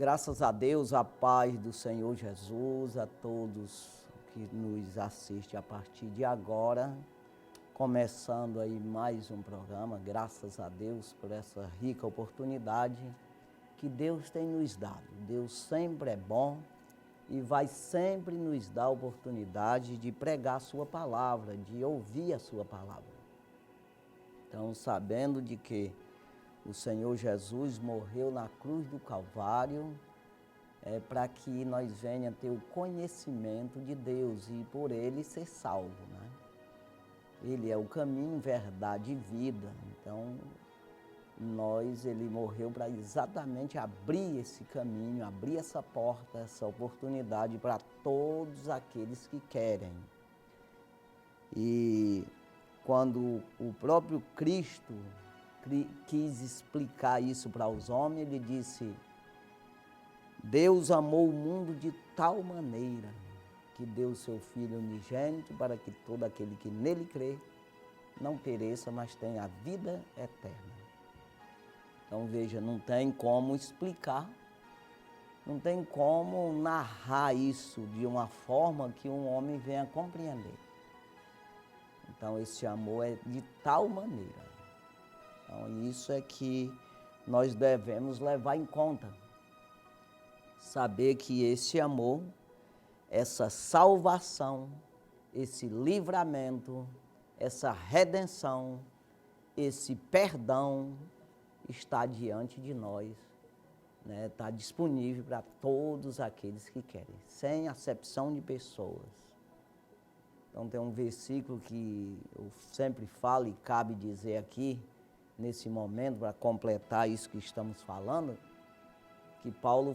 Graças a Deus, a paz do Senhor Jesus, a todos que nos assistem a partir de agora, começando aí mais um programa, graças a Deus por essa rica oportunidade que Deus tem nos dado. Deus sempre é bom e vai sempre nos dar a oportunidade de pregar a sua palavra, de ouvir a sua palavra. Então, sabendo de que o Senhor Jesus morreu na cruz do Calvário para que nós venhamos ter o conhecimento de Deus e por Ele ser salvo, né? Ele é o caminho, verdade e vida. Então, Ele morreu para exatamente abrir esse caminho, abrir essa porta, essa oportunidade para todos aqueles que querem. E quando o próprio Cristo quis explicar isso para os homens, ele disse: Deus amou o mundo de tal maneira que deu o seu Filho unigênito para que todo aquele que nele crê não pereça, mas tenha a vida eterna. Então veja, não tem como explicar, não tem como narrar isso de uma forma que um homem venha compreender. Então esse amor é de tal maneira. Então, isso é que nós devemos levar em conta. Saber que esse amor, essa salvação, esse livramento, essa redenção, esse perdão está diante de nós, né? Está disponível para todos aqueles que querem, sem acepção de pessoas. Então tem um versículo que eu sempre falo e cabe dizer aqui, nesse momento, para completar isso que estamos falando, que Paulo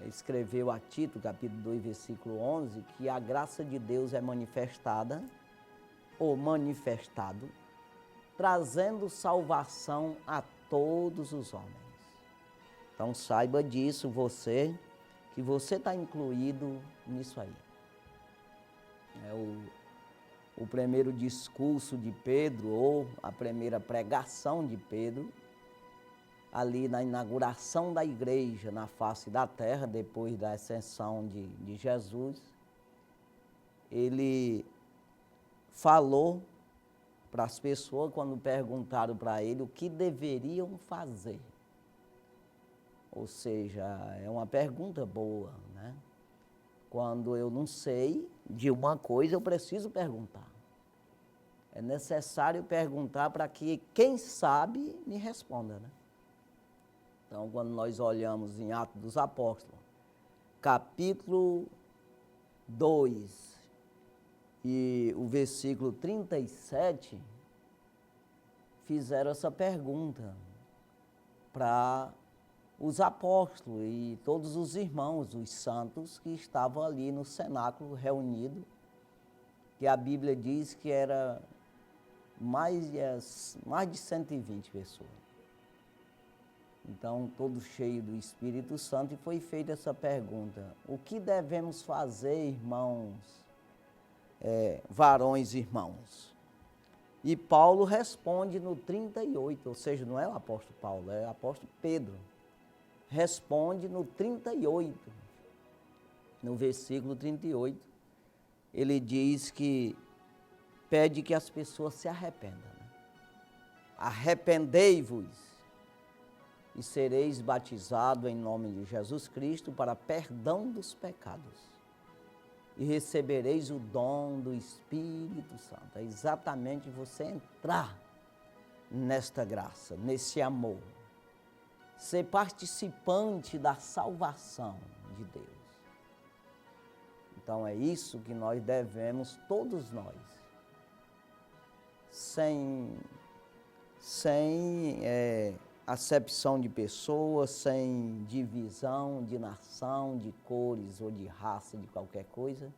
escreveu a Tito, capítulo 2, versículo 11, que a graça de Deus é manifestada, ou manifestado, trazendo salvação a todos os homens. Então saiba disso, que você está incluído nisso aí. O primeiro discurso de Pedro, ou a primeira pregação de Pedro, ali na inauguração da igreja na face da terra, depois da ascensão de Jesus, ele falou para as pessoas, quando perguntaram para ele o que deveriam fazer. Ou seja, é uma pergunta boa, né? Quando eu não sei de uma coisa, eu preciso perguntar. É necessário perguntar para que quem sabe me responda, né? Então, quando nós olhamos em Atos dos Apóstolos, capítulo 2 e o versículo 37, fizeram essa pergunta para os apóstolos e todos os irmãos, os santos que estavam ali no cenáculo reunido, que a Bíblia diz que era mais de 120 pessoas. Então, todo cheio do Espírito Santo, e foi feita essa pergunta: o que devemos fazer, irmãos, varões e irmãos? E Paulo responde no 38, ou seja, não é o apóstolo Paulo, é o apóstolo Pedro. Responde no 38, no versículo 38, ele diz que pede que as pessoas se arrependam. Né? Arrependei-vos e sereis batizados em nome de Jesus Cristo para perdão dos pecados. E recebereis o dom do Espírito Santo. É exatamente você entrar nesta graça, nesse amor. Ser participante da salvação de Deus. Então é isso que nós devemos, todos nós, sem acepção de pessoas, sem divisão de nação, de cores ou de raça, de qualquer coisa,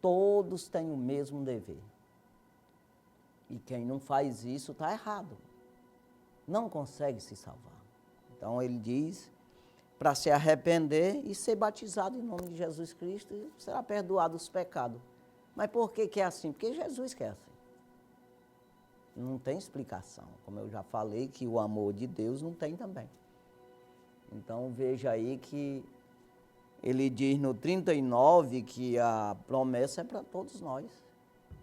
todos têm o mesmo dever. E quem não faz isso está errado, não consegue se salvar. Então ele diz para se arrepender e ser batizado em nome de Jesus Cristo e será perdoado os pecados. Mas por que é assim? Porque Jesus quer assim. Não tem explicação. Como eu já falei, que o amor de Deus não tem também. Então veja aí que ele diz no 39 que a promessa é para todos nós,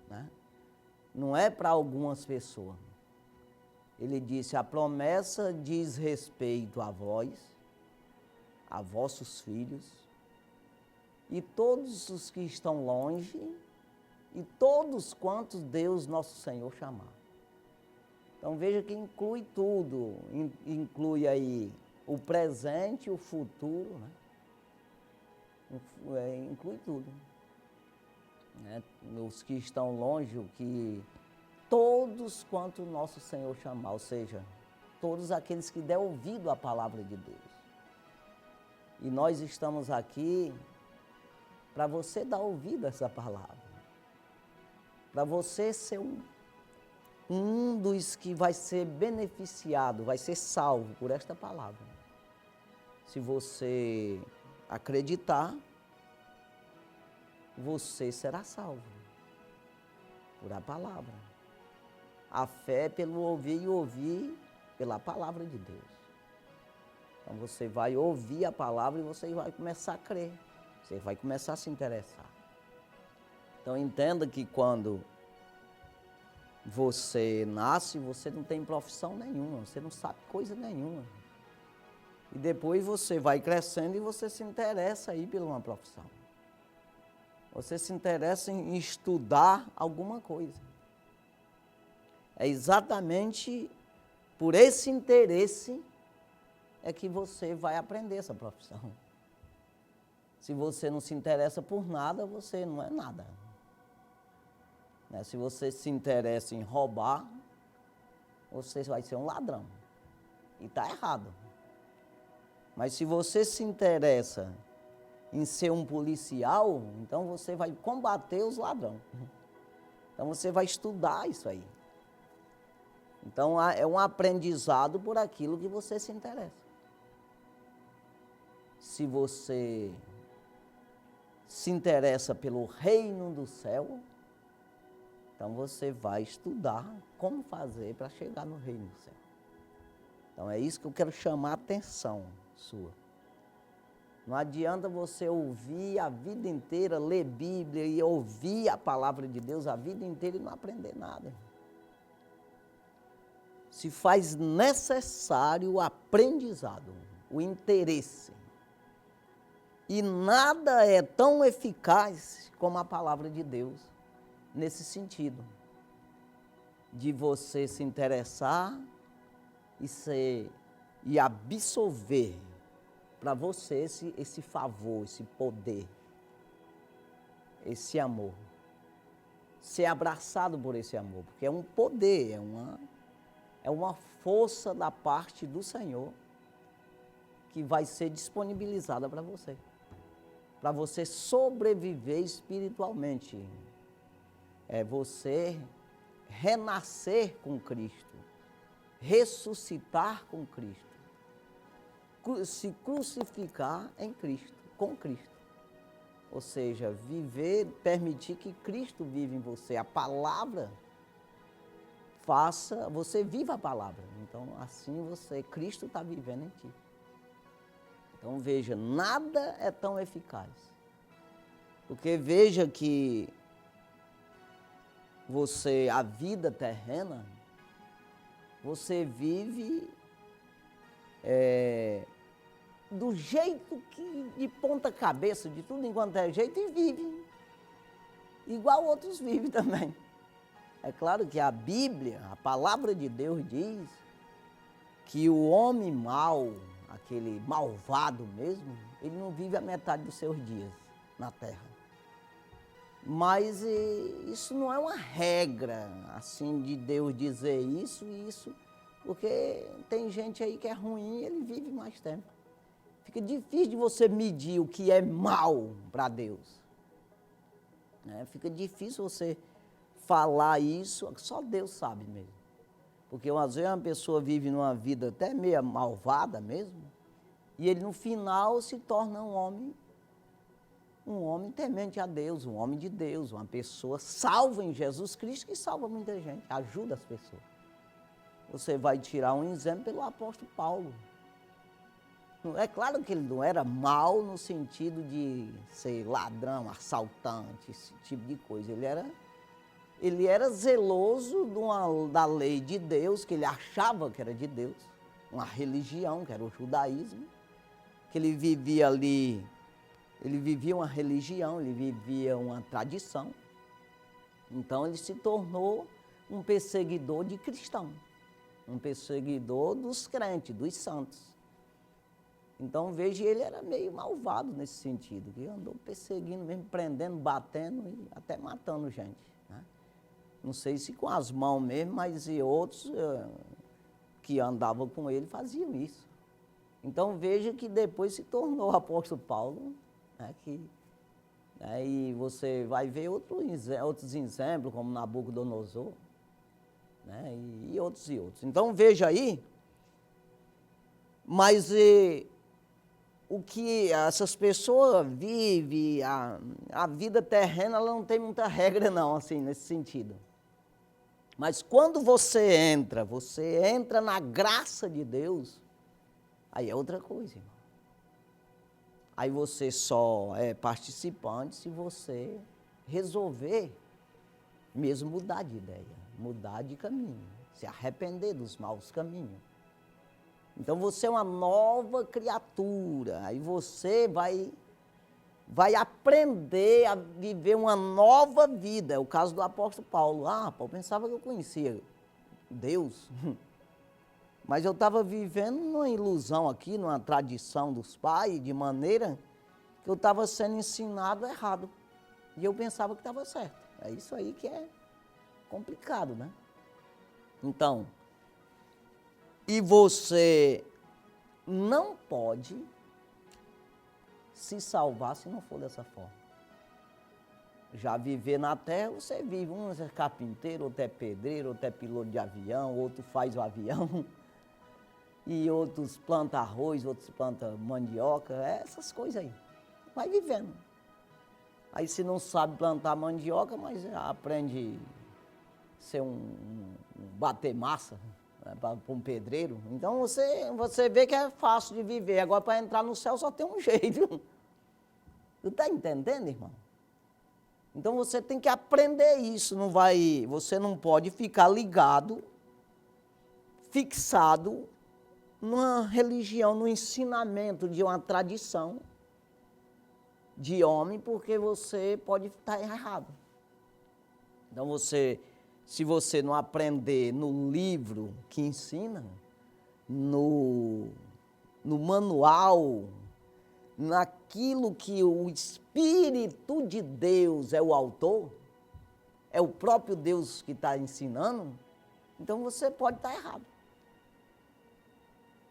né? Não é para algumas pessoas. Ele disse, a promessa diz respeito a vós, a vossos filhos, e todos os que estão longe, e todos quantos Deus nosso Senhor chamar. Então veja que inclui tudo, inclui aí o presente e o futuro, né? Inclui tudo. Né? Os que estão longe, o que todos quanto nosso Senhor chamar, ou seja, todos aqueles que der ouvido à palavra de Deus. E nós estamos aqui para você dar ouvido a essa palavra, para você ser um dos que vai ser beneficiado, vai ser salvo por esta palavra. Se você acreditar, você será salvo por a palavra. A fé é pelo ouvir e ouvir pela palavra de Deus. Então você vai ouvir a palavra e você vai começar a crer. Você vai começar a se interessar. Então entenda que quando você nasce, você não tem profissão nenhuma, você não sabe coisa nenhuma. E depois você vai crescendo e você se interessa aí por uma profissão. Você se interessa em estudar alguma coisa. É exatamente por esse interesse é que você vai aprender essa profissão. Se você não se interessa por nada, você não é nada. Né? Se você se interessa em roubar, você vai ser um ladrão. E está errado. Mas se você se interessa em ser um policial, então você vai combater os ladrões. Então você vai estudar isso aí. Então é um aprendizado por aquilo que você se interessa. Se você se interessa pelo reino do céu, então você vai estudar como fazer para chegar no reino do céu. Então é isso que eu quero chamar a atenção sua. Não adianta você ouvir a vida inteira, ler Bíblia e ouvir a palavra de Deus a vida inteira e não aprender nada. Se faz necessário o aprendizado, o interesse. E nada é tão eficaz como a palavra de Deus nesse sentido. De você se interessar e absorver para você esse favor, esse poder, esse amor. Ser abraçado por esse amor, porque é um poder, é uma força da parte do Senhor que vai ser disponibilizada para você sobreviver espiritualmente. É você renascer com Cristo, ressuscitar com Cristo, se crucificar em Cristo, com Cristo. Ou seja, viver, permitir que Cristo viva em você. A palavra você viva a palavra. Então, assim Cristo está vivendo em ti. Então, veja, nada é tão eficaz. Porque veja que a vida terrena, você vive do jeito que, de ponta cabeça, de tudo enquanto é jeito, e vive. Igual outros vivem também. É claro que a Bíblia, a palavra de Deus diz que o homem mau, aquele malvado mesmo, ele não vive a metade dos seus dias na terra. Mas isso não é uma regra, assim, de Deus dizer isso e isso, porque tem gente aí que é ruim e ele vive mais tempo. Fica difícil de você medir o que é mal para Deus. Né? Fica difícil você falar isso, só Deus sabe mesmo. Porque às vezes uma pessoa vive numa vida até meio malvada mesmo, e ele no final se torna um homem temente a Deus, um homem de Deus, uma pessoa salva em Jesus Cristo, que salva muita gente, ajuda as pessoas. Você vai tirar um exemplo pelo apóstolo Paulo. É claro que ele não era mau no sentido de ser ladrão, assaltante, esse tipo de coisa. Ele era zeloso da lei de Deus, que ele achava que era de Deus, uma religião, que era o judaísmo, que ele vivia ali, ele vivia uma religião, ele vivia uma tradição. Então ele se tornou um perseguidor de cristãos, um perseguidor dos crentes, dos santos. Então veja, ele era meio malvado nesse sentido, que andou perseguindo, mesmo prendendo, batendo e até matando gente, né? Não sei se com as mãos mesmo, mas e outros que andavam com ele faziam isso. Então veja que depois se tornou o apóstolo Paulo, né, e você vai ver outros exemplos, como Nabucodonosor, né, e outros. Então veja aí, mas o que essas pessoas vivem, a vida terrena, ela não tem muita regra não, assim, nesse sentido. Mas quando você entra na graça de Deus, aí é outra coisa, irmão. Aí você só é participante se você resolver mesmo mudar de ideia, mudar de caminho, se arrepender dos maus caminhos. Então você é uma nova criatura, aí você vai aprender a viver uma nova vida. É o caso do apóstolo Paulo. Paulo pensava que eu conhecia Deus, mas eu estava vivendo numa ilusão aqui, numa tradição dos pais, de maneira que eu estava sendo ensinado errado. E eu pensava que estava certo. É isso aí que é complicado, né? Então, e você não pode se salvar se não for dessa forma. Já viver na terra, você vive, um é carpinteiro, outro é pedreiro, outro é piloto de avião, outro faz o avião, e outros plantam arroz, outros plantam mandioca, essas coisas aí. Vai vivendo. Aí se não sabe plantar mandioca, mas aprende a ser bater massa, né, para um pedreiro. Então você vê que é fácil de viver. Agora para entrar no céu só tem um jeito. Tu está entendendo, irmão? Então você tem que aprender isso. Você não pode ficar ligado, fixado numa religião, no ensinamento de uma tradição de homem, porque você pode estar errado. Então se você não aprender no livro que ensina, no manual, naquilo que o Espírito de Deus é o autor, é o próprio Deus que está ensinando, então você pode estar errado.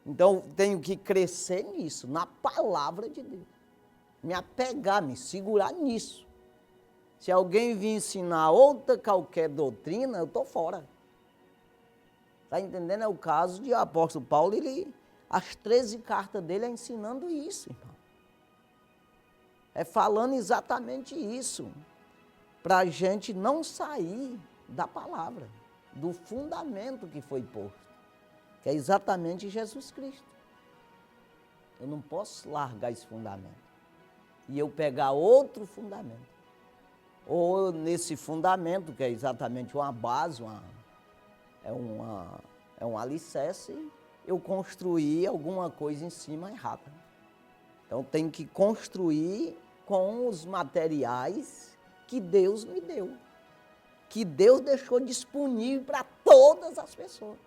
Então tenho que crescer nisso, na palavra de Deus. Me apegar, me segurar nisso. Se alguém vir ensinar outra qualquer doutrina, eu estou fora. Está entendendo? É o caso de apóstolo Paulo, as 13 cartas dele é ensinando isso, irmão. É falando exatamente isso, para a gente não sair da palavra, do fundamento que foi posto, que é exatamente Jesus Cristo. Eu não posso largar esse fundamento e eu pegar outro fundamento. Ou nesse fundamento, que é exatamente uma base, é um alicerce, eu construir alguma coisa em cima errada. Então tem que construir com os materiais que Deus me deu, que Deus deixou disponível para todas as pessoas.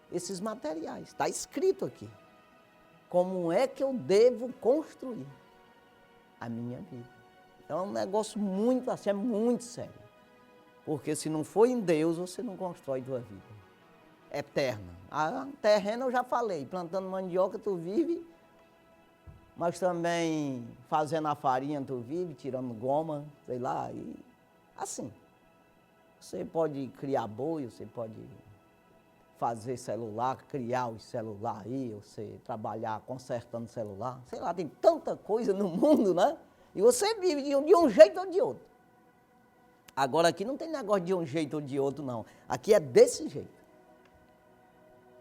Esses materiais, está escrito aqui. Como é que eu devo construir a minha vida? Então é um negócio muito assim, é muito sério. Porque se não for em Deus, você não constrói tua vida eterna. A terrena eu já falei, plantando mandioca tu vive, mas também fazendo a farinha tu vive, tirando goma, sei lá, e assim. Você pode criar boi, você pode fazer celular, criar os celular aí, você trabalhar consertando celular, sei lá, tem tanta coisa no mundo, né? E você vive de um jeito ou de outro. Agora aqui não tem negócio de um jeito ou de outro, não. Aqui é desse jeito.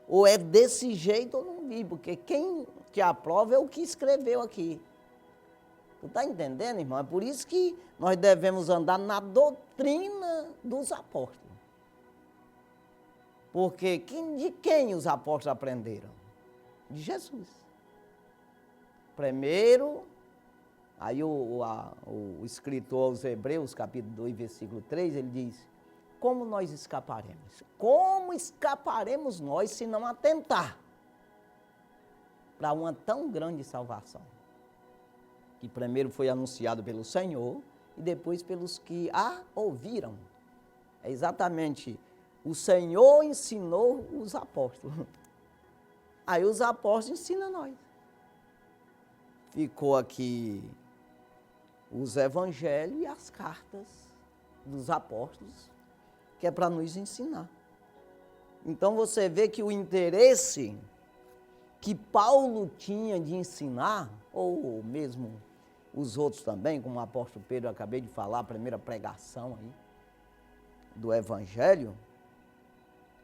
Ou é desse jeito ou não vive, porque quem te aprova é o que escreveu aqui. Tu está entendendo, irmão? É por isso que nós devemos andar na doutrina dos apóstolos. Porque de quem os apóstolos aprenderam? De Jesus. Primeiro, aí o escritor aos Hebreus, capítulo 2, versículo 3, ele diz: como nós escaparemos? Como escaparemos nós se não atentar para uma tão grande salvação? Que primeiro foi anunciado pelo Senhor e depois pelos que a ouviram. É exatamente, o Senhor ensinou os apóstolos. Aí os apóstolos ensinam nós. Ficou aqui os evangelhos e as cartas dos apóstolos, que é para nos ensinar. Então você vê que o interesse que Paulo tinha de ensinar, ou mesmo os outros também, como o apóstolo Pedro, eu acabei de falar, a primeira pregação aí do evangelho,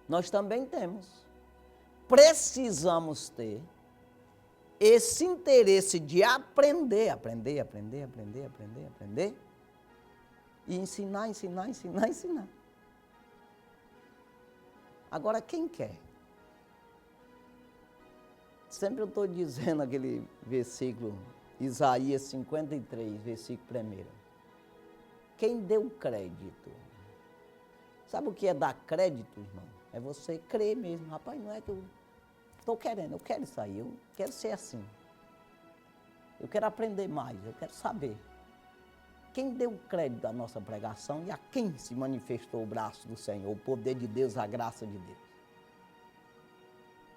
nós também temos. Precisamos ter esse interesse de aprender e ensinar. Agora, quem quer? Sempre eu estou dizendo aquele versículo, Isaías 53, versículo 1. Quem deu crédito? Sabe o que é dar crédito, irmão? É você crer mesmo. Rapaz, não é que eu estou querendo, eu quero isso aí, eu quero ser assim. Eu quero aprender mais, eu quero saber. Quem deu crédito à nossa pregação e a quem se manifestou o braço do Senhor, o poder de Deus, a graça de Deus.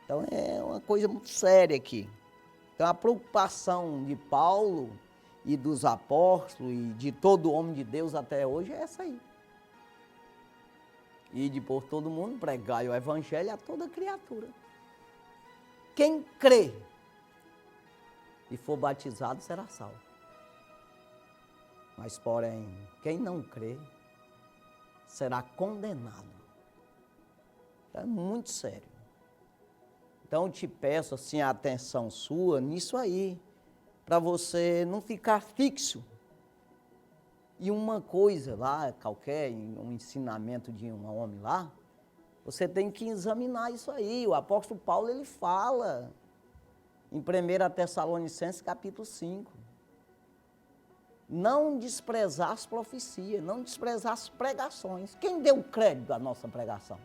Então é uma coisa muito séria aqui. Então a preocupação de Paulo e dos apóstolos e de todo homem de Deus até hoje é essa aí. Ide por todo mundo, pregai o evangelho a toda criatura. Quem crê e for batizado será salvo. Mas, porém, quem não crê será condenado. É muito sério. Então, eu te peço assim, a atenção sua nisso aí, para você não ficar fixo. E uma coisa lá, qualquer, um ensinamento de um homem lá, você tem que examinar isso aí. O apóstolo Paulo, ele fala em 1 Tessalonicenses, capítulo 5. Não desprezar as profecias, não desprezar as pregações. Quem deu crédito à nossa pregação?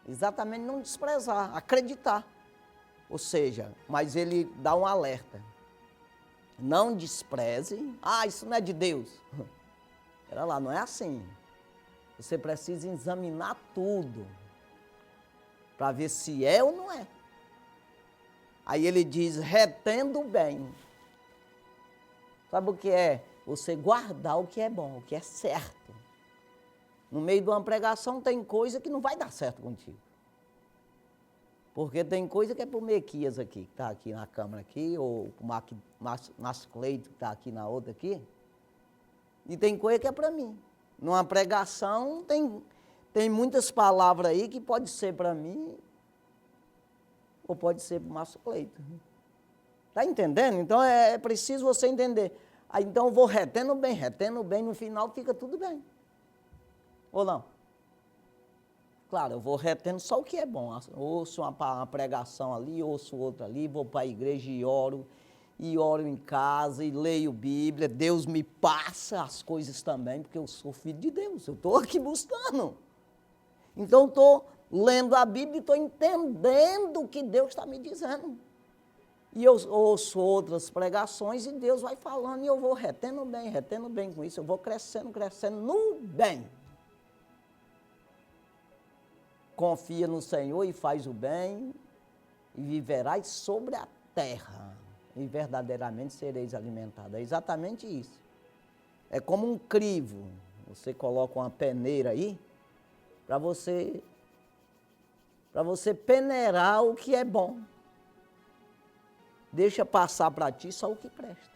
Exatamente, não desprezar, acreditar. Ou seja, mas ele dá um alerta. Não despreze. Ah, isso não é de Deus. Espera lá, não é assim. Você precisa examinar tudo para ver se é ou não é. Aí ele diz, retendo bem. Sabe o que é? Você guardar o que é bom, o que é certo. No meio de uma pregação tem coisa que não vai dar certo contigo. Porque tem coisa que é para o Mequias aqui, que está aqui na câmara aqui, ou para o Márcio Cleito, que está aqui na outra aqui. E tem coisa que é para mim. Numa pregação tem muitas palavras aí que pode ser para mim ou pode ser para o Márcio Cleito. Está entendendo? Então é preciso você entender. Aí, então eu vou retendo bem, no final fica tudo bem. Ou não? Claro, eu vou retendo só o que é bom. Ouço uma pregação ali, ouço outra ali, vou para a igreja e oro em casa, e leio Bíblia. Deus me passa as coisas também, porque eu sou filho de Deus, eu estou aqui buscando. Então estou lendo a Bíblia e estou entendendo o que Deus está me dizendo. E eu ouço outras pregações e Deus vai falando e eu vou retendo bem com isso, eu vou crescendo no bem. Confia no Senhor e faz o bem e viverás sobre a terra e verdadeiramente sereis alimentados. É exatamente isso. É como um crivo. Você coloca uma peneira aí para você peneirar o que é bom. Deixa passar para ti só o que presta.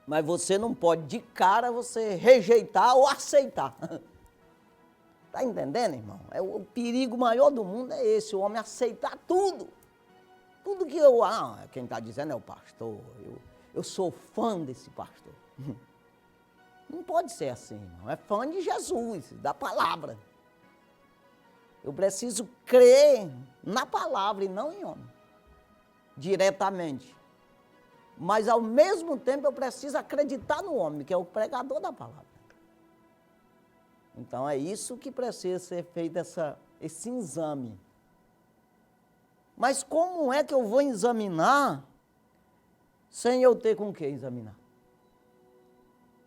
Mas você não pode de cara você rejeitar ou aceitar. Está entendendo, irmão? O perigo maior do mundo é esse, o homem aceitar tudo. Tudo que quem está dizendo é o pastor, eu sou fã desse pastor. Não pode ser assim, irmão. É fã de Jesus, da palavra. Eu preciso crer na palavra e não em homem, diretamente. Mas, ao mesmo tempo, eu preciso acreditar no homem, que é o pregador da palavra. Então, é isso que precisa ser feito, esse exame. Mas como é que eu vou examinar sem eu ter com o que examinar?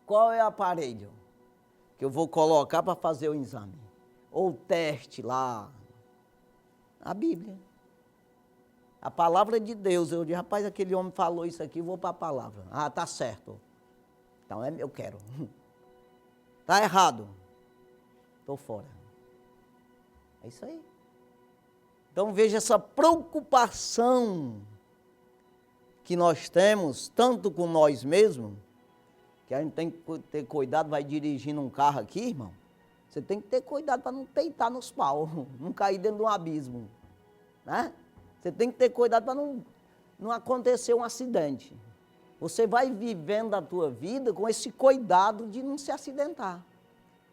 Qual é o aparelho que eu vou colocar para fazer o exame? Ou o teste lá? A Bíblia. A palavra de Deus. Eu digo, rapaz, aquele homem falou isso aqui, vou para a palavra. Ah, tá certo. Então eu quero. Tá errado. Estou fora. É isso aí. Então veja essa preocupação que nós temos, tanto com nós mesmos, que a gente tem que ter cuidado, vai dirigindo um carro aqui, irmão, você tem que ter cuidado para não peitar nos paus, não cair dentro de um abismo, né? Você tem que ter cuidado para não acontecer um acidente. Você vai vivendo a tua vida com esse cuidado de não se acidentar,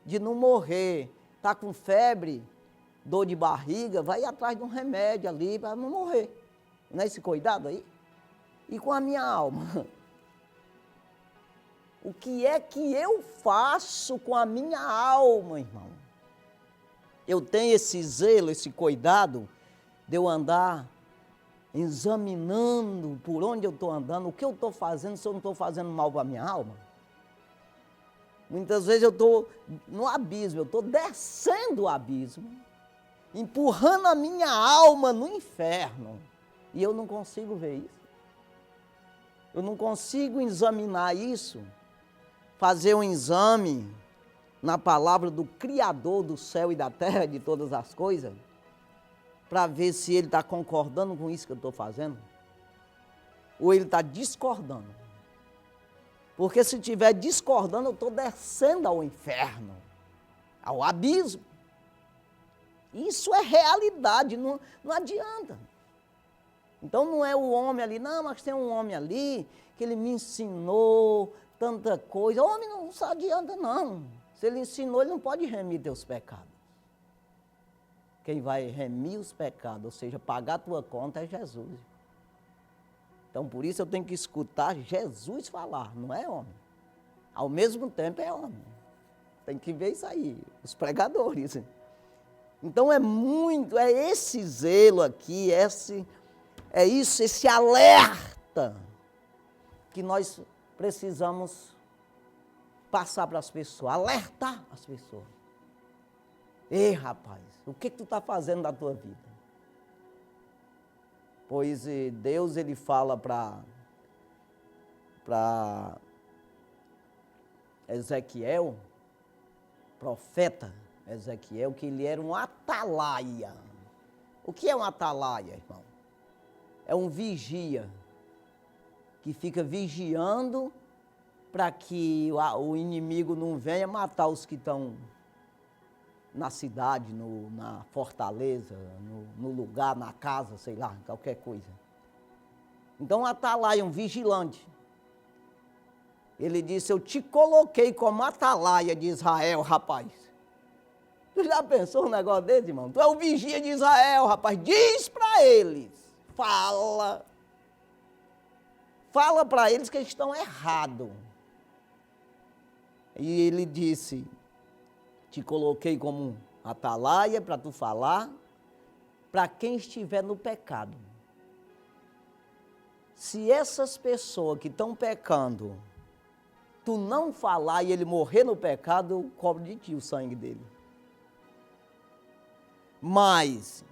de não morrer, tá com febre, dor de barriga, vai atrás de um remédio ali para não morrer. Não é esse cuidado aí? E com a minha alma? O que é que eu faço com a minha alma, irmão? Eu tenho esse zelo, esse cuidado de eu andar examinando por onde eu estou andando, o que eu estou fazendo, se eu não estou fazendo mal para a minha alma. Muitas vezes eu estou no abismo, eu estou descendo o abismo, empurrando a minha alma no inferno, e eu não consigo ver isso. Eu não consigo examinar isso, fazer um exame na palavra do Criador do céu e da terra, de todas as coisas, para ver se ele está concordando com isso que eu estou fazendo, ou ele está discordando. Porque se estiver discordando, eu estou descendo ao inferno, ao abismo. Isso é realidade, não adianta. Então não é o homem ali, não, mas tem um homem ali que ele me ensinou tanta coisa. O homem não adianta, não. Se ele ensinou, ele não pode remir teus pecados. Quem vai remir os pecados, ou seja, pagar a tua conta, é Jesus. Então, por isso eu tenho que escutar Jesus falar, não é homem. Ao mesmo tempo é homem. Tem que ver isso aí, os pregadores. Então é esse zelo aqui, esse alerta que nós precisamos passar para as pessoas, alertar as pessoas. Ei, rapaz, o que tu está fazendo da tua vida? Pois Deus, ele fala para Ezequiel, profeta Ezequiel, que ele era um atalaia. O que é um atalaia, irmão? É um vigia, que fica vigiando para que o inimigo não venha matar os que estão na cidade, na fortaleza, no lugar, na casa, sei lá, qualquer coisa. Então, atalaia, um vigilante. Ele disse, eu te coloquei como atalaia de Israel, rapaz. Tu já pensou um negócio desse, irmão? Tu é o vigia de Israel, rapaz. Diz para eles, fala para eles que eles estão errados. E ele disse, te coloquei como atalaia para tu falar para quem estiver no pecado. Se essas pessoas que estão pecando, tu não falar e ele morrer no pecado, eu cobro de ti o sangue dele. Mas,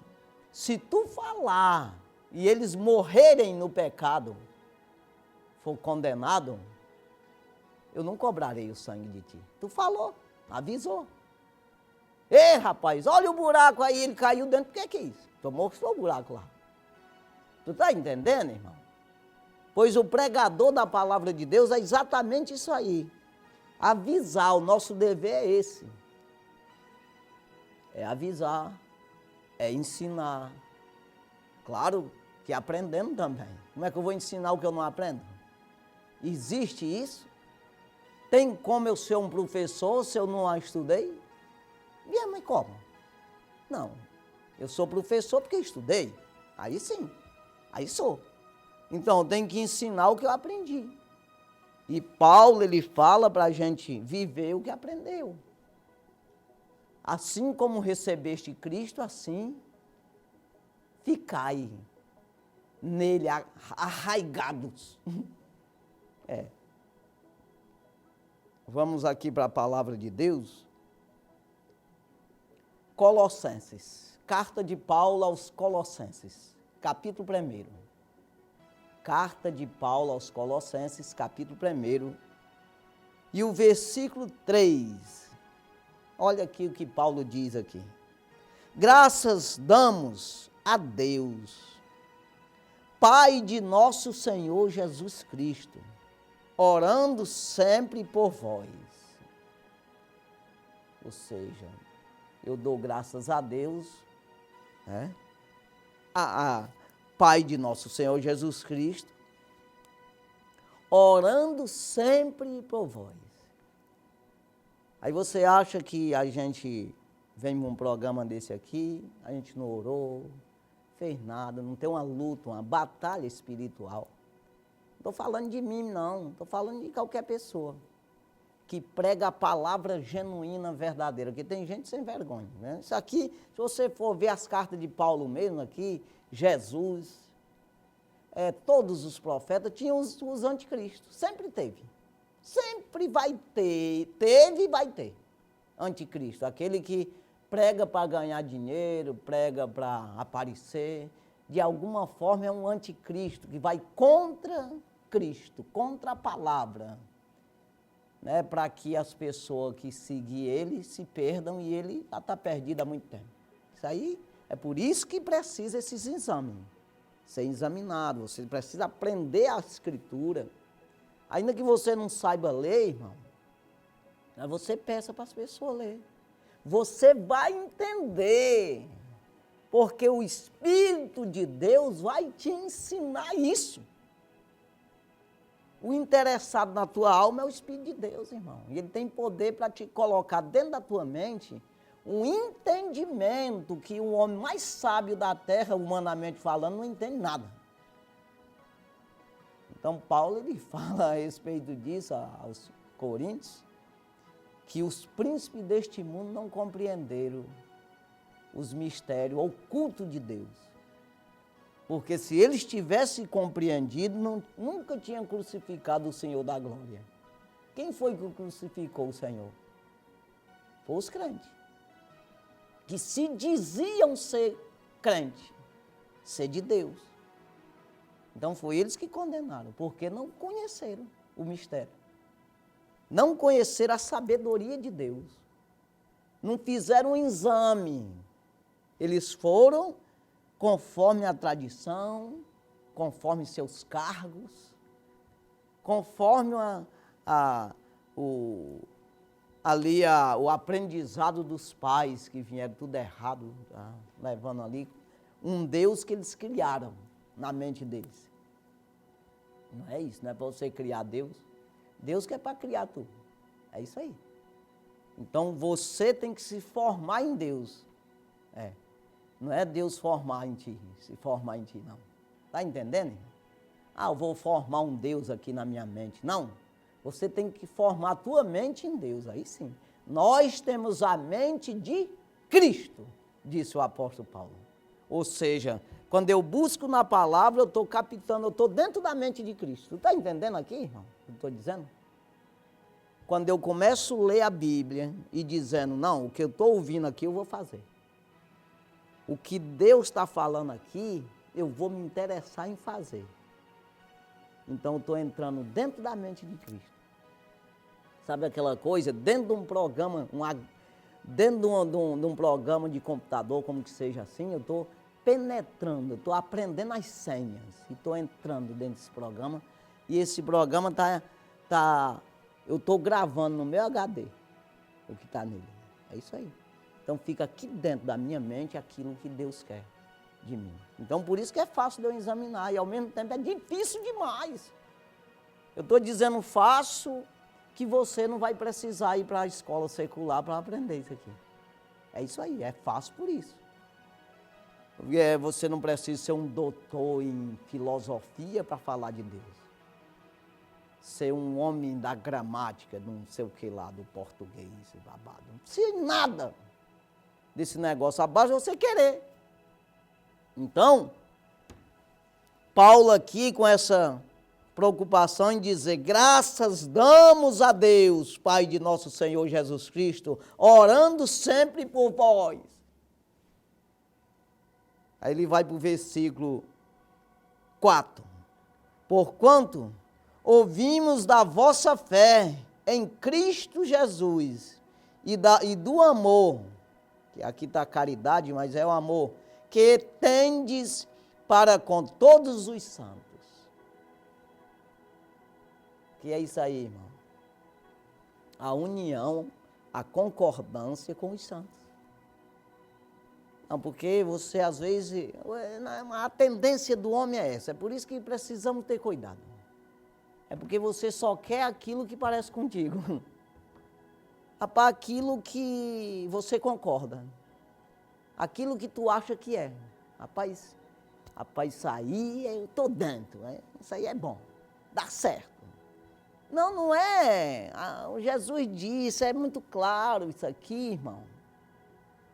se tu falar e eles morrerem no pecado, for condenado, eu não cobrarei o sangue de ti. Tu falou, avisou. Ei, rapaz, olha o buraco aí, ele caiu dentro, o que é que é isso? Tomou que o buraco lá. Tu está entendendo, irmão? Pois o pregador da palavra de Deus é exatamente isso aí. Avisar, o nosso dever é esse. é avisar, é ensinar. Claro que aprendendo também. Como é que eu vou ensinar o que eu não aprendo? Existe isso? Tem como eu ser um professor se eu não estudei? Minha mãe, como? Não, eu sou professor porque estudei. Aí sim, aí sou. Então eu tenho que ensinar o que eu aprendi. E Paulo, ele fala para a gente viver o que aprendeu. Assim como recebeste Cristo, assim ficai nele arraigados. Vamos aqui para a palavra de Deus. Colossenses, carta de Paulo aos Colossenses, capítulo 1. Carta de Paulo aos Colossenses, capítulo 1. E o versículo 3. Olha aqui o que Paulo diz aqui. Graças damos a Deus, Pai de nosso Senhor Jesus Cristo, orando sempre por vós. Ou seja, eu dou graças a Deus, Pai de nosso Senhor Jesus Cristo, orando sempre por vós. Aí você acha que a gente vem para um programa desse aqui, a gente não orou, fez nada, não tem uma luta, uma batalha espiritual. Não estou falando de mim, não, estou falando de qualquer pessoa que prega a palavra genuína, verdadeira, porque tem gente sem vergonha, né? Isso aqui, se você for ver as cartas de Paulo mesmo aqui, Jesus, todos os profetas tinham os anticristos, sempre teve. Sempre vai ter, teve e vai ter anticristo, aquele que prega para ganhar dinheiro, prega para aparecer, de alguma forma é um anticristo, que vai contra Cristo, contra a palavra, né, para que as pessoas que seguem ele se perdam e ele já está perdido há muito tempo. Isso aí, é por isso que precisa esses exames, ser examinado, você precisa aprender a escritura. Ainda que você não saiba ler, irmão, você peça para as pessoas ler. Você vai entender, porque o Espírito de Deus vai te ensinar isso. O interessado na tua alma é o Espírito de Deus, irmão. E ele tem poder para te colocar dentro da tua mente um entendimento que o homem mais sábio da terra, humanamente falando, não entende nada. Então, Paulo, ele fala a respeito disso aos Coríntios, que os príncipes deste mundo não compreenderam os mistérios ocultos de Deus. Porque se eles tivessem compreendido, nunca tinham crucificado o Senhor da glória. Quem foi que crucificou o Senhor? Foi os crentes, que se diziam ser crente, ser de Deus. Então foi eles que condenaram, porque não conheceram o mistério. Não conheceram a sabedoria de Deus. Não fizeram um exame. Eles foram conforme a tradição, conforme seus cargos, conforme o aprendizado dos pais que vieram tudo errado, tá? Levando ali um Deus que eles criaram na mente deles. Não é isso, não é para você criar Deus. Deus que é para criar tudo. É isso aí. Então você tem que se formar em Deus. Não é Deus formar em ti, se formar em ti, não. Está entendendo? Eu vou formar um Deus aqui na minha mente. Não. Você tem que formar a tua mente em Deus, aí sim. Nós temos a mente de Cristo, disse o apóstolo Paulo. Ou seja, quando eu busco na palavra, eu estou captando, eu estou dentro da mente de Cristo. Tu está entendendo aqui, irmão? O que eu estou dizendo? Quando eu começo a ler a Bíblia e dizendo, não, o que eu estou ouvindo aqui eu vou fazer. O que Deus está falando aqui, eu vou me interessar em fazer. Então eu estou entrando dentro da mente de Cristo. Sabe aquela coisa? Dentro de um programa, dentro de um programa de computador, como que seja assim, eu estou penetrando, eu estou aprendendo as senhas. E estou entrando dentro desse programa. E esse programa eu estou gravando no meu HD o que está nele. É isso aí. Então fica aqui dentro da minha mente aquilo que Deus quer de mim. Então por isso que é fácil de eu examinar e ao mesmo tempo é difícil demais. Eu estou dizendo fácil que você não vai precisar ir para a escola secular para aprender isso aqui. É isso aí, é fácil por isso. Porque você não precisa ser um doutor em filosofia para falar de Deus. Ser um homem da gramática, não sei o que lá, do português, babado. Não precisa de nada desse negócio. A base é você querer. Então, Paulo aqui com essa preocupação em dizer, graças damos a Deus, Pai de nosso Senhor Jesus Cristo, orando sempre por vós. Aí ele vai para o versículo 4. Porquanto ouvimos da vossa fé em Cristo Jesus e do amor, que aqui está a caridade, mas é o amor, que tendes para com todos os santos. Que é isso aí, irmão? A união, a concordância com os santos. Não, porque você às vezes, a tendência do homem é essa, é por isso que precisamos ter cuidado. É porque você só quer aquilo que parece contigo. Para aquilo que você concorda. Aquilo que tu acha que é. Rapaz, isso aí eu estou dentro, isso aí é bom, dá certo. Não, não é. Jesus disse, é muito claro isso aqui, irmão.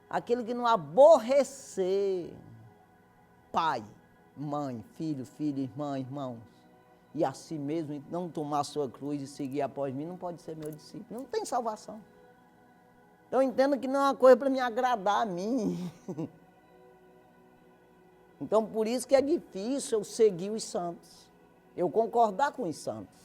Aquele que não aborrecer pai, mãe, filho, filha, irmã, irmãos, e a si mesmo não tomar a sua cruz e seguir após mim, não pode ser meu discípulo. Não tem salvação. Eu entendo que não é uma coisa para me agradar a mim. Então, por isso que é difícil eu seguir os santos. Eu concordar com os santos.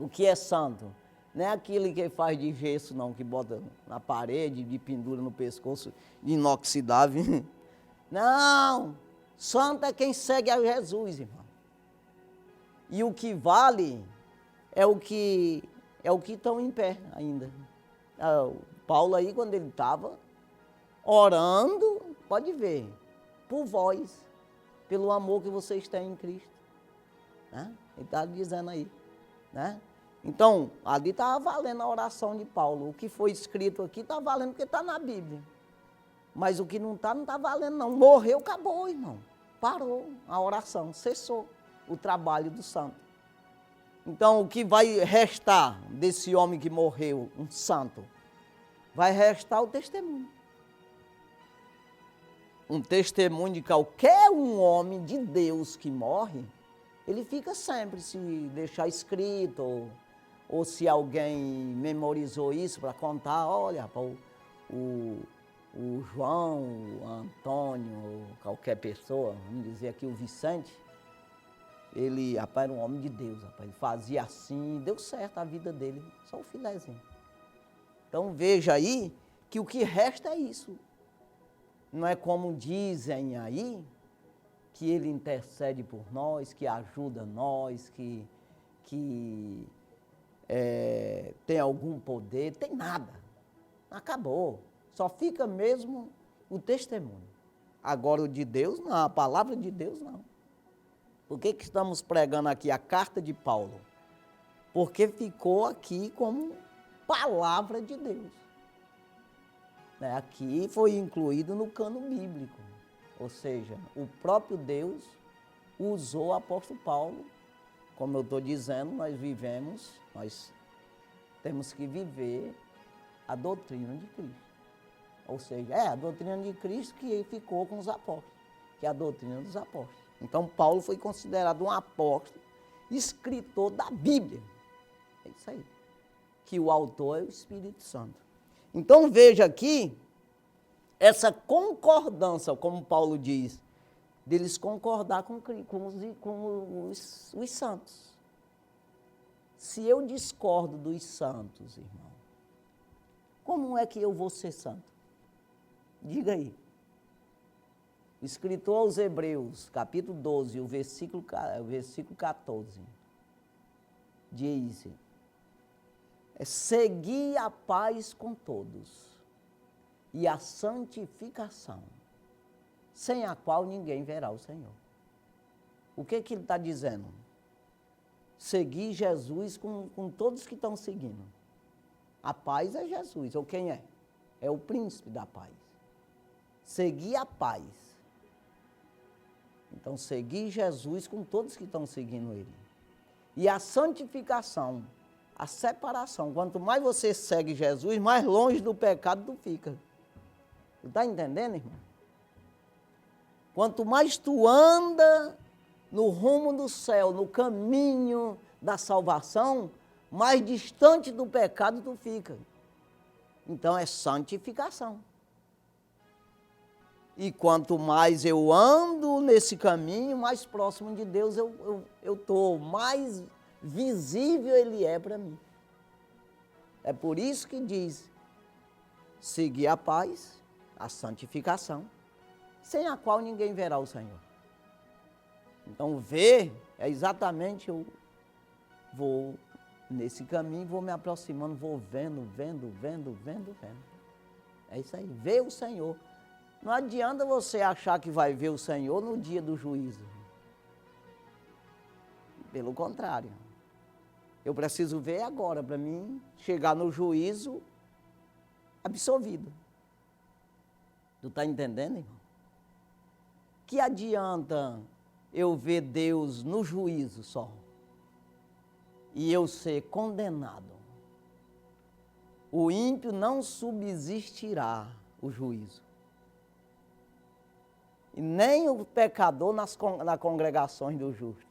O que é santo? Não é aquele que faz de gesso, não, que bota na parede, de pendura no pescoço, de inoxidável. Não! Santo é quem segue a Jesus, irmão. E o que vale é o que estão em pé ainda. O Paulo aí, quando ele estava orando, pode ver, por vós, pelo amor que vocês têm em Cristo. Né? Ele está dizendo aí, né? Então, ali estava valendo a oração de Paulo. O que foi escrito aqui está valendo porque está na Bíblia. Mas o que não está valendo não. Morreu, acabou, irmão. Parou a oração, cessou o trabalho do santo. Então, o que vai restar desse homem que morreu, um santo? Vai restar o testemunho. Um testemunho de qualquer um homem de Deus que morre, ele fica sempre, se deixar escrito, ou se alguém memorizou isso para contar, olha, o João, o Antônio, ou qualquer pessoa, vamos dizer aqui o Vicente, ele, rapaz, era um homem de Deus, rapaz, ele fazia assim, deu certo a vida dele, só o filézinho. Então veja aí que o que resta é isso. Não é como dizem aí, que ele intercede por nós, que ajuda nós, que tem algum poder, tem nada. Acabou. Só fica mesmo o testemunho. Agora o de Deus não, a palavra de Deus não. Por que estamos pregando aqui a carta de Paulo? Porque ficou aqui como palavra de Deus. Aqui foi incluído no cano bíblico. Ou seja, o próprio Deus usou o apóstolo Paulo. Como eu estou dizendo, nós temos que viver a doutrina de Cristo. Ou seja, a doutrina de Cristo que ficou com os apóstolos, que é a doutrina dos apóstolos. Então, Paulo foi considerado um apóstolo, escritor da Bíblia. É isso aí. Que o autor é o Espírito Santo. Então, veja aqui, essa concordância, como Paulo diz, deles concordar com os santos. Se eu discordo dos santos, irmão, como é que eu vou ser santo? Diga aí. O escritor aos Hebreus, capítulo 12, o versículo 14, diz, segui a paz com todos e a santificação, sem a qual ninguém verá o Senhor. O que ele está dizendo? Seguir Jesus com todos que estão seguindo. A paz é Jesus, ou quem é? É o príncipe da paz. Seguir a paz. Então, seguir Jesus com todos que estão seguindo ele. E a santificação, a separação. Quanto mais você segue Jesus, mais longe do pecado tu fica. Tu está entendendo, irmão? Quanto mais tu anda no rumo do céu, no caminho da salvação, mais distante do pecado tu fica. Então é santificação. E quanto mais eu ando nesse caminho, mais próximo de Deus eu estou, mais visível Ele é para mim. É por isso que diz, seguir a paz, a santificação, sem a qual ninguém verá o Senhor. Então ver é exatamente eu vou nesse caminho, vou me aproximando, vou vendo. É isso aí, ver o Senhor. Não adianta você achar que vai ver o Senhor no dia do juízo. Pelo contrário. Eu preciso ver agora, para mim chegar no juízo absolvido. Tu está entendendo, irmão? Que adianta eu ver Deus no juízo só e eu ser condenado? O ímpio não subsistirá o juízo. E nem o pecador nas congregações dos justos.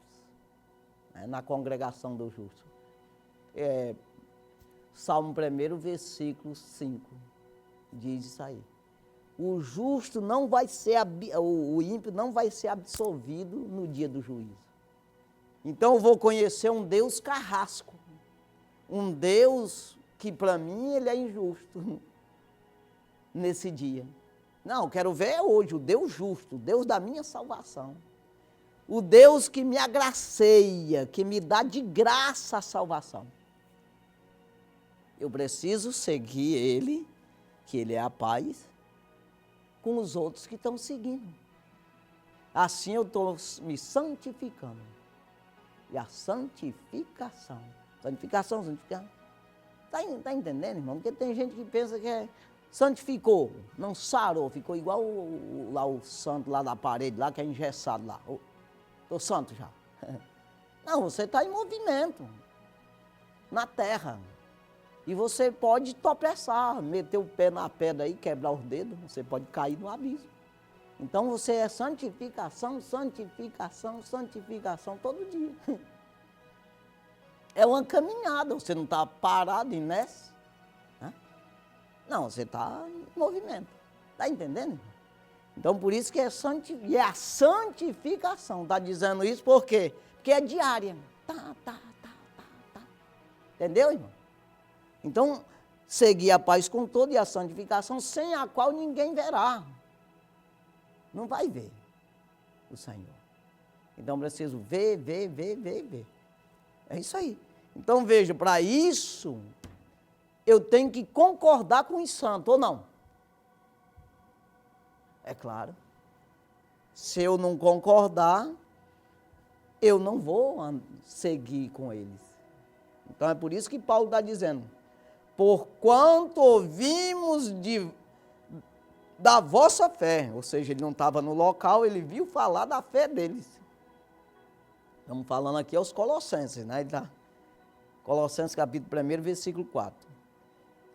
Na congregação dos justos. Salmo 1, versículo 5, diz isso aí. O justo não vai ser, o ímpio não vai ser absolvido no dia do juízo. Então eu vou conhecer um Deus carrasco. Um Deus que para mim ele é injusto nesse dia. Não, eu quero ver hoje o Deus justo, o Deus da minha salvação. O Deus que me agraceia, que me dá de graça a salvação. Eu preciso seguir Ele, que Ele é a paz, com os outros que estão seguindo. Assim eu estou me santificando. E a santificação. Santificação. Está entendendo, irmão? Porque tem gente que pensa que santificou, não sarou, ficou igual o santo lá da parede, lá que é engessado lá. Estou santo já. Não, você está em movimento, na terra. E você pode tropeçar, meter o pé na pedra aí, quebrar os dedos, você pode cair no abismo. Então você é santificação todo dia. É uma caminhada, você não está parado inércia. Não, você está em movimento. Está entendendo? Então, por isso que é a santificação. Está dizendo isso por quê? Porque é diária. Tá. Entendeu, irmão? Então, seguir a paz com todo e a santificação, sem a qual ninguém verá. Não vai ver o Senhor. Então, preciso ver. É isso aí. Então, veja, para isso, eu tenho que concordar com os santos, ou não? É claro. Se eu não concordar, eu não vou seguir com eles. Então, é por isso que Paulo está dizendo, porquanto ouvimos da vossa fé, ou seja, ele não estava no local, ele viu falar da fé deles. Estamos falando aqui aos Colossenses, né? Colossenses capítulo 1, versículo 4.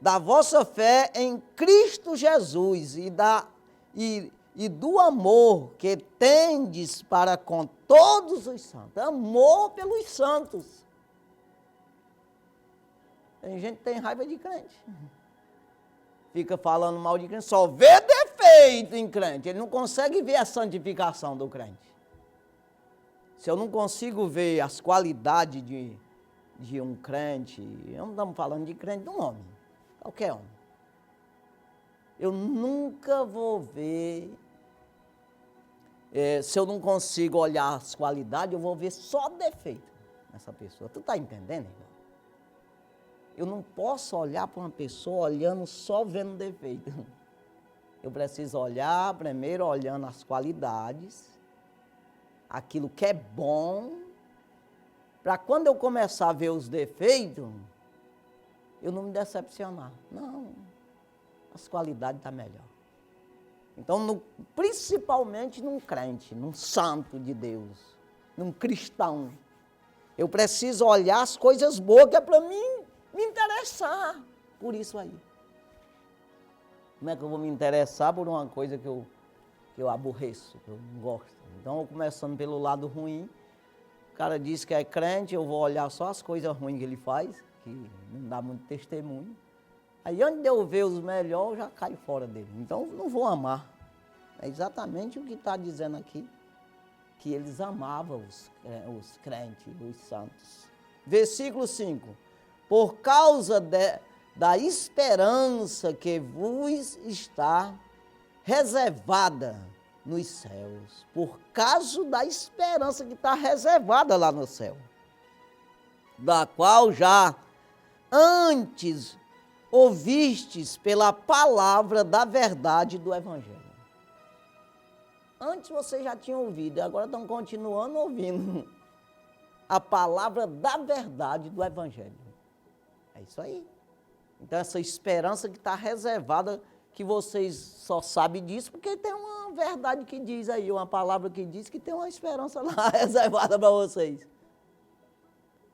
Da vossa fé em Cristo Jesus e do amor que tendes para com todos os santos. Amor pelos santos. Tem gente que tem raiva de crente. Fica falando mal de crente, só vê defeito em crente. Ele não consegue ver a santificação do crente. Se eu não consigo ver as qualidades de um crente, não estamos falando de crente de um homem, qualquer homem. Eu nunca vou ver, se eu não consigo olhar as qualidades, eu vou ver só defeito nessa pessoa. Tu está entendendo, irmão? Eu não posso olhar para uma pessoa olhando só vendo defeito. Eu preciso olhar, primeiro olhando as qualidades, aquilo que é bom, para quando eu começar a ver os defeitos, eu não me decepcionar. Não, as qualidades estão melhor. Então, principalmente num crente, num santo de Deus, num cristão, eu preciso olhar as coisas boas que é para mim me interessar por isso aí. Como é que eu vou me interessar por uma coisa que eu aborreço, que eu não gosto? Então, começando pelo lado ruim, o cara diz que é crente, eu vou olhar só as coisas ruins que ele faz, que não dá muito testemunho. Aí, antes de eu ver os melhores, eu já caio fora dele. Então, não vou amar. É exatamente o que está dizendo aqui, que eles amavam os crentes, os santos. Versículo 5. Por causa da esperança que vos está reservada nos céus. Por causa da esperança que está reservada lá no céu. Da qual já antes ouvistes pela palavra da verdade do Evangelho. Antes vocês já tinham ouvido, e agora estão continuando ouvindo a palavra da verdade do Evangelho. É isso aí. Então, essa esperança que está reservada, que vocês só sabem disso, porque tem uma verdade que diz aí, uma palavra que diz que tem uma esperança lá reservada para vocês.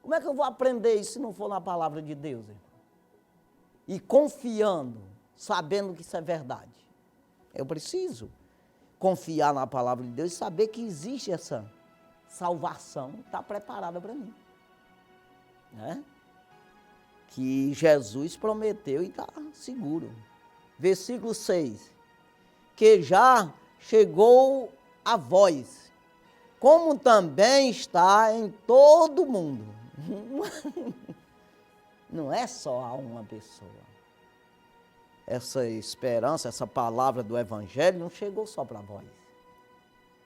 Como é que eu vou aprender isso se não for na palavra de Deus, irmão? E confiando, sabendo que isso é verdade. Eu preciso confiar na palavra de Deus e saber que existe essa salvação, está preparada para mim. Né? Que Jesus prometeu e está seguro. Versículo 6. Que já chegou a vós, como também está em todo mundo. Não é só a uma pessoa. Essa esperança, essa palavra do Evangelho não chegou só para vós.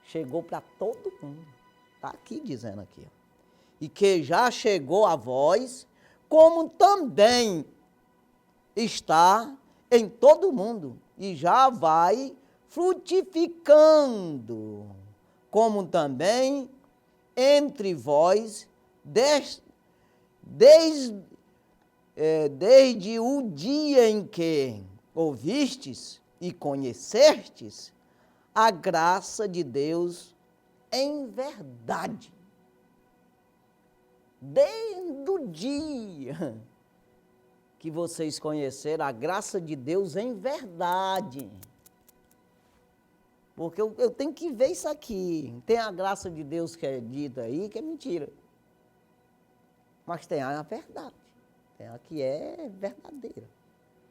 Chegou para todo mundo. Está aqui dizendo aqui. Ó. E que já chegou a vós, como também está em todo mundo. E já vai frutificando, como também entre vós, desde o dia em que ouvistes e conhecestes a graça de Deus em verdade. Desde o dia que vocês conheceram a graça de Deus em verdade. Porque eu tenho que ver isso aqui. Tem a graça de Deus que é dita aí, que é mentira. Mas tem a verdade. Tem a que é verdadeira.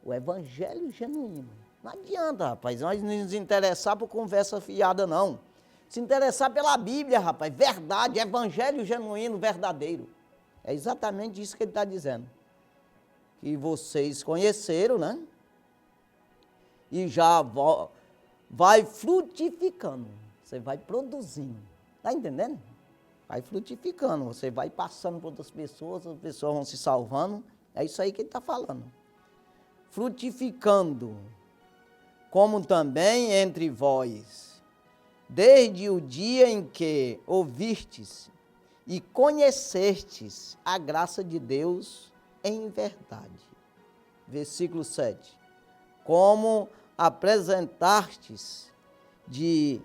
O evangelho genuíno. Não adianta, rapaz, nós não nos interessar por conversa fiada, não. Se interessar pela Bíblia, rapaz, verdade, evangelho genuíno, verdadeiro. É exatamente isso que ele está dizendo. Que vocês conheceram, né? E já vai frutificando. Você vai produzindo. Está entendendo? Vai frutificando. Você vai passando por outras pessoas, as pessoas vão se salvando. É isso aí que ele está falando. Frutificando, como também entre vós, desde o dia em que ouvistes e conhecestes a graça de Deus em verdade. Versículo 7. Como apresentastes de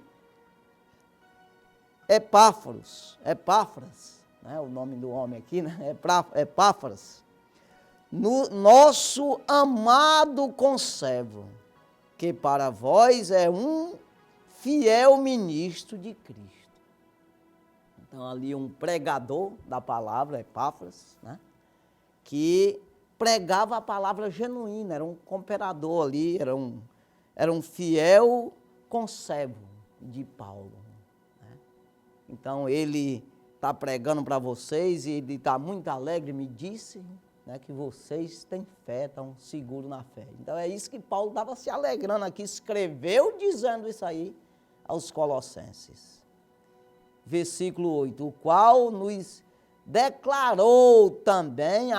Epáfras, né, o nome do homem aqui, né, Epáfras, no nosso amado conservo, que para vós é um fiel ministro de Cristo. Então, ali um pregador da palavra, Epáfras, né, que pregava a palavra genuína, era um cooperador ali, era um fiel conservo de Paulo. Né? Então, ele está pregando para vocês e ele está muito alegre, me disse, né, que vocês têm fé, estão seguros na fé. Então, é isso que Paulo estava se alegrando aqui, escreveu dizendo isso aí aos Colossenses. Versículo 8, o qual nos declarou também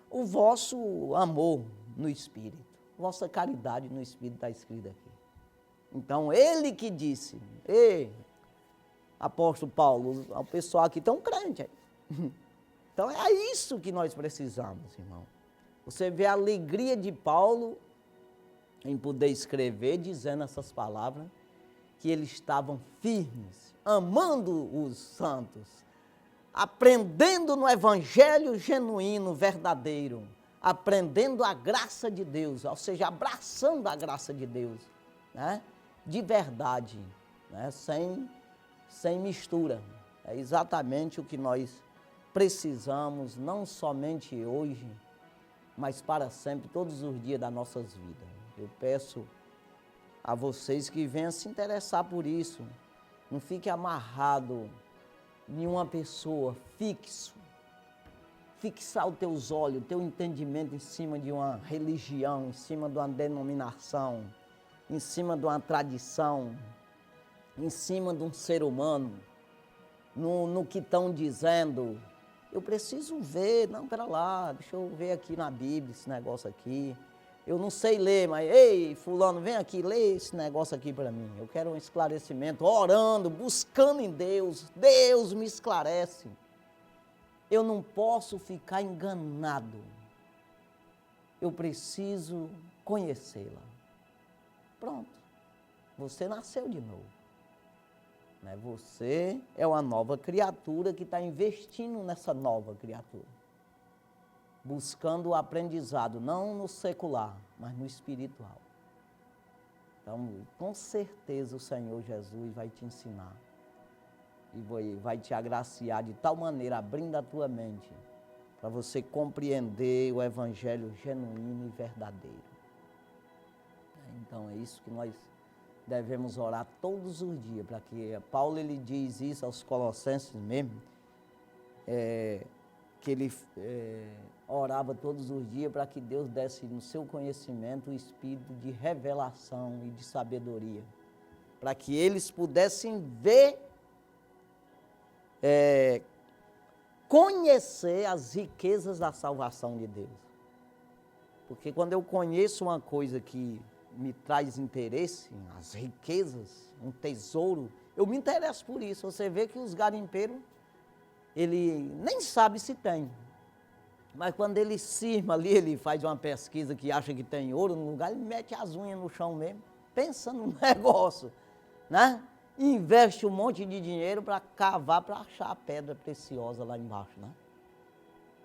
o vosso amor no Espírito. vossa caridade no Espírito está escrito aqui. Então, ele que disse, ei, apóstolo Paulo, o pessoal aqui tão crente. Então, é isso que nós precisamos, irmão. Você vê a alegria de Paulo em poder escrever, dizendo essas palavras, que eles estavam firmes, amando os santos, aprendendo no evangelho genuíno, verdadeiro, aprendendo a graça de Deus, ou seja, abraçando a graça de Deus, né? De verdade, né? Sem mistura. É exatamente o que nós precisamos, não somente hoje, mas para sempre, todos os dias das nossas vidas. Eu peço a vocês que venham se interessar por isso. Não fique amarrado em uma pessoa, fixar os teus olhos, o teu entendimento em cima de uma religião, em cima de uma denominação, em cima de uma tradição, em cima de um ser humano, no que estão dizendo. Eu preciso ver, não, pera lá, deixa eu ver aqui na Bíblia esse negócio aqui. Eu não sei ler, mas, ei, fulano, vem aqui, lê esse negócio aqui para mim. Eu quero um esclarecimento, orando, buscando em Deus. Deus me esclarece. Eu não posso ficar enganado. Eu preciso conhecê-la. Pronto. Você nasceu de novo. Né? Você é uma nova criatura que está investindo nessa nova criatura. Buscando o aprendizado, não no secular, mas no espiritual. Então, com certeza o Senhor Jesus vai te ensinar e vai te agraciar de tal maneira, abrindo a tua mente, para você compreender o evangelho genuíno e verdadeiro. Então, é isso que nós devemos orar todos os dias, para que Paulo ele diz isso aos Colossenses mesmo, que ele orava todos os dias para que Deus desse no seu conhecimento o espírito de revelação e de sabedoria, para que eles pudessem ver, conhecer as riquezas da salvação de Deus. Porque quando eu conheço uma coisa que me traz interesse, as riquezas, um tesouro, eu me interesso por isso. Você vê que os garimpeiros, ele nem sabe se tem. Mas quando ele cisma ali, ele faz uma pesquisa que acha que tem ouro no lugar, ele mete as unhas no chão mesmo, pensa no negócio, né? Investe um monte de dinheiro para cavar, para achar a pedra preciosa lá embaixo, né?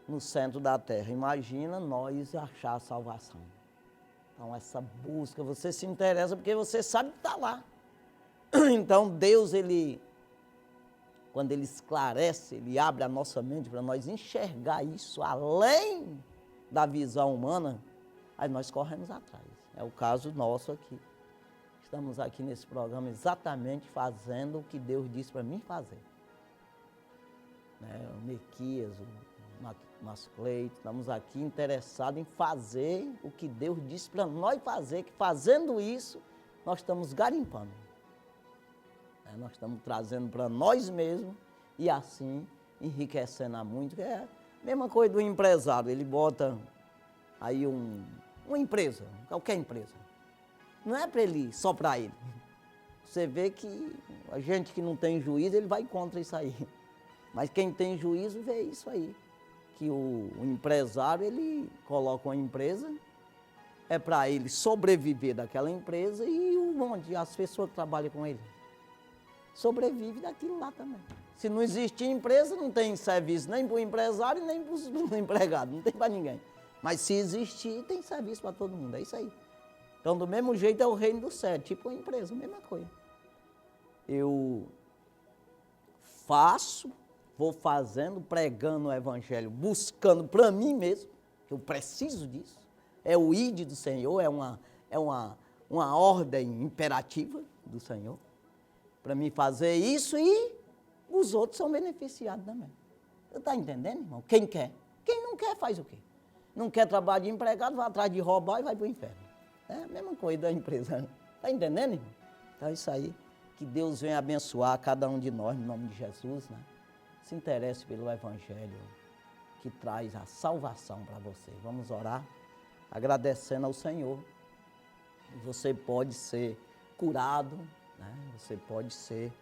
No centro da terra. Imagina nós achar a salvação. Então essa busca, você se interessa porque você sabe que está lá. Então Deus, quando Ele esclarece, Ele abre a nossa mente para nós enxergar isso além da visão humana, aí nós corremos atrás. É o caso nosso aqui. Estamos aqui nesse programa exatamente fazendo o que Deus disse para mim fazer. Né? O Mequias, o Márcio Cleito, estamos aqui interessados em fazer o que Deus disse para nós fazer, que fazendo isso, nós estamos garimpando. Nós estamos trazendo para nós mesmos e assim enriquecendo a muito. É a mesma coisa do empresário, ele bota aí uma empresa, qualquer empresa. Não é para ele, só para ele. Você vê que a gente que não tem juízo, ele vai contra isso aí. Mas quem tem juízo vê isso aí. Que o empresário, ele coloca uma empresa, é para ele sobreviver daquela empresa e as pessoas que trabalham com ele sobrevive daquilo lá também. Se não existir empresa, não tem serviço nem para o empresário, nem para o empregado, não tem para ninguém. Mas se existir, tem serviço para todo mundo, é isso aí. Então, do mesmo jeito, é o reino do céu, tipo uma empresa, a mesma coisa. Eu faço, vou fazendo, pregando o evangelho, buscando para mim mesmo, que eu preciso disso. É o ide do Senhor, é uma ordem imperativa do Senhor, para mim fazer isso e os outros são beneficiados também. Você está entendendo, irmão? Quem quer? Quem não quer faz o quê? Não quer trabalhar de empregado, vai atrás de roubar e vai para o inferno. É a mesma coisa da empresa. Está entendendo, irmão? Então é isso aí. Que Deus venha abençoar cada um de nós, no nome de Jesus, né? Se interesse pelo evangelho que traz a salvação para você. Vamos orar agradecendo ao Senhor Você pode ser curado, né? Você pode ser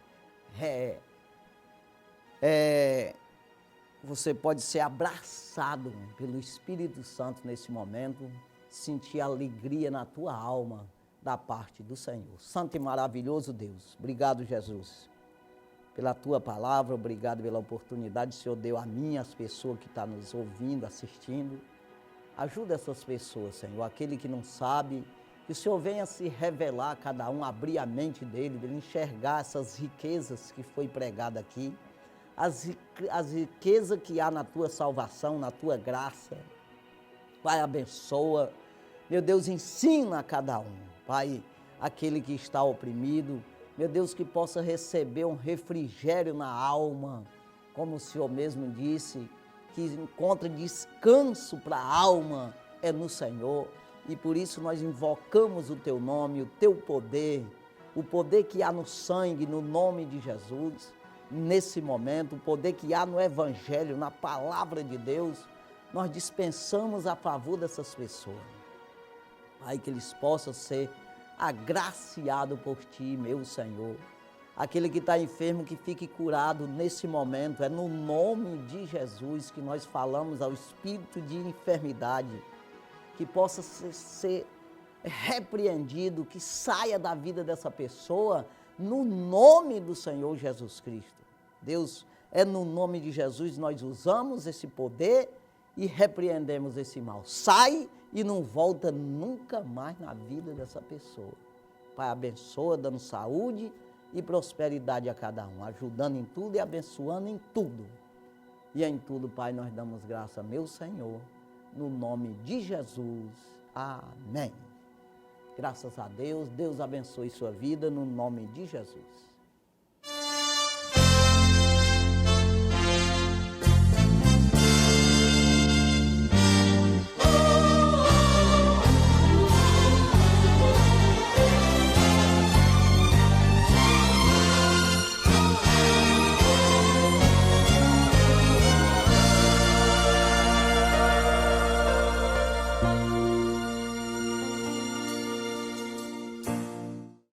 você pode ser abraçado pelo Espírito Santo nesse momento, sentir alegria na tua alma da parte do Senhor. Santo e maravilhoso Deus, obrigado, Jesus, pela tua palavra, obrigado pela oportunidade que o Senhor deu a mim, às pessoas que estão nos ouvindo, assistindo. Ajuda essas pessoas, Senhor, aquele que não sabe, que o Senhor venha se revelar a cada um, abrir a mente dele enxergar essas riquezas que foi pregada aqui, as riquezas que há na tua salvação, na tua graça. Pai, abençoa, meu Deus, ensina a cada um, Pai, aquele que está oprimido, meu Deus, que possa receber um refrigério na alma, como o Senhor mesmo disse, que encontra descanso para a alma é no Senhor, e por isso nós invocamos o teu nome, o teu poder, o poder que há no sangue, no nome de Jesus, nesse momento, o poder que há no Evangelho, na palavra de Deus, nós dispensamos a favor dessas pessoas. Pai, que eles possam ser agraciados por Ti, meu Senhor. Aquele que está enfermo, que fique curado nesse momento. É no nome de Jesus que nós falamos ao espírito de enfermidade, que possa ser repreendido, que saia da vida dessa pessoa, no nome do Senhor Jesus Cristo. Deus, é no nome de Jesus nós usamos esse poder e repreendemos esse mal. Sai e não volta nunca mais na vida dessa pessoa. Pai, abençoa, dando saúde e prosperidade a cada um, ajudando em tudo e abençoando em tudo. E em tudo, Pai, nós damos graça, meu Senhor, no nome de Jesus. Amém. Graças a Deus, Deus abençoe sua vida no nome de Jesus.